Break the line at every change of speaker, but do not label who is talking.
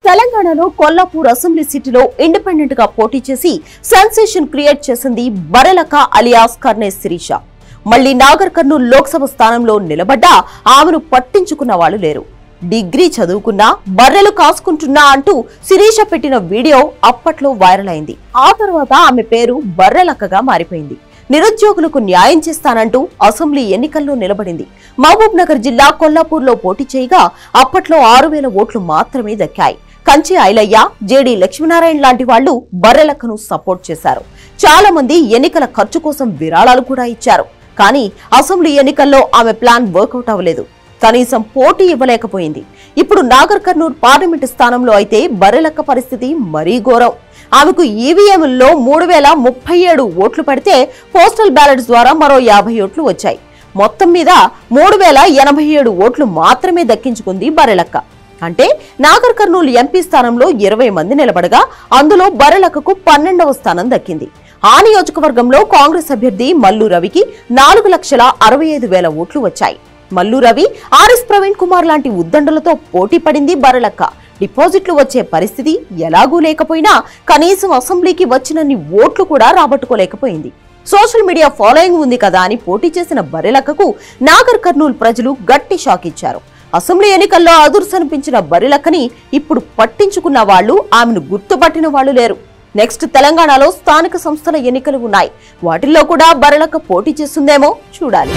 తెలంగాణలో Kollapur assembly సీటులో independent గా పోటీ చేసి సెన్సేషన్ క్రియేట్ చేసింది బర్రెలక్క అలియాస్ కర్నే శిరీష. మళ్లీ నాగర్ కర్నూల్ లోక్సభ స్థానంలో నిలబడ్డా ఆమెను పట్టించుకున్న వాళ్ళు లేరు. డిగ్రీ చదువుకున్నా బర్రెలు కాసుకుంటున్నా అంటూ శిరీష పెట్టిన వీడియో అప్పట్లో వైరల్ అయింది. ఆ తర్వాత ఆమె పేరు బర్రెలక్కగా మారిపోయింది. నిరుద్యోగులకు న్యాయం చేస్తానంటూ అసెంబ్లీ ఎన్నికల్లో నిలబడింది. మహబూబ్ నగర్ జిల్లా కొల్లాపూర్లో పోటీ చేయగా అప్పట్లో 6,000 ఓట్లు మాత్రమే దక్కాయి. కంచి ఐలయ్య, జేడి లక్ష్మీనారాయణ లాంటి వాళ్లు బర్రెలక్కను సపోర్ట్ చేశారు. చాలా మంది ఎన్నికల ఖర్చు కోసం విరాళాలు కూడా ఇచ్చారు. కానీ అసెంబ్లీ ఎన్నికల్లో ఆమె ప్లాన్ వర్కౌట్ అవ్వలేదు. కనీసం పోటీ ఇవ్వలేకపోయింది. ఇప్పుడు నాగర్ కర్నూల్ పార్లమెంటు స్థానంలో అయితే బర్రెలక్క పరిస్థితి మరీ ఘోరం. ఆమెకు ఈవీఎంల్లో 3,037 ఓట్లు పడితే పోస్టల్ బ్యాలెట్స్ ద్వారా మరో 50 ఓట్లు వచ్చాయి. మొత్తం మీద 3,087 ఓట్లు మాత్రమే దక్కించుకుంది బర్రెలక్క. అంటే నాగర్ కర్నూల్ ఎంపీ స్థానంలో 20 మంది నిలబడగా అందులో బర్రెలక్కకు 12వ స్థానం దక్కింది. ఆ నియోజకవర్గంలో కాంగ్రెస్ అభ్యర్థి మల్లు రవికి 4,65,000 ఓట్లు వచ్చాయి. మల్లు రవి, ఆర్ఎస్ ప్రవీణ్ కుమార్ లాంటి ఉద్దండులతో పోటీ పడింది బర్రెలక్క. డిపాజిట్లు వచ్చే పరిస్థితి ఎలాగూ లేకపోయినా కనీసం అసెంబ్లీకి వచ్చినన్ని ఓట్లు కూడా రాబట్టుకోలేకపోయింది. సోషల్ మీడియా ఫాలోయింగ్ ఉంది కదా అని పోటీ చేసిన బర్రెలక్కకు నాగర్ కర్నూల్ ప్రజలు గట్టి షాక్ ఇచ్చారు. అసెంబ్లీ ఎన్నికల్లో అదుర్సనిపించిన బర్రెలక్కని ఇప్పుడు పట్టించుకున్న వాళ్లు, ఆమెను గుర్తుపట్టిన వాళ్లు లేరు. నెక్స్ట్ తెలంగాణలో స్థానిక సంస్థల ఎన్నికలు ఉన్నాయి. వాటిల్లో కూడా బర్రెలక్క పోటీ చేస్తుందేమో చూడాలి.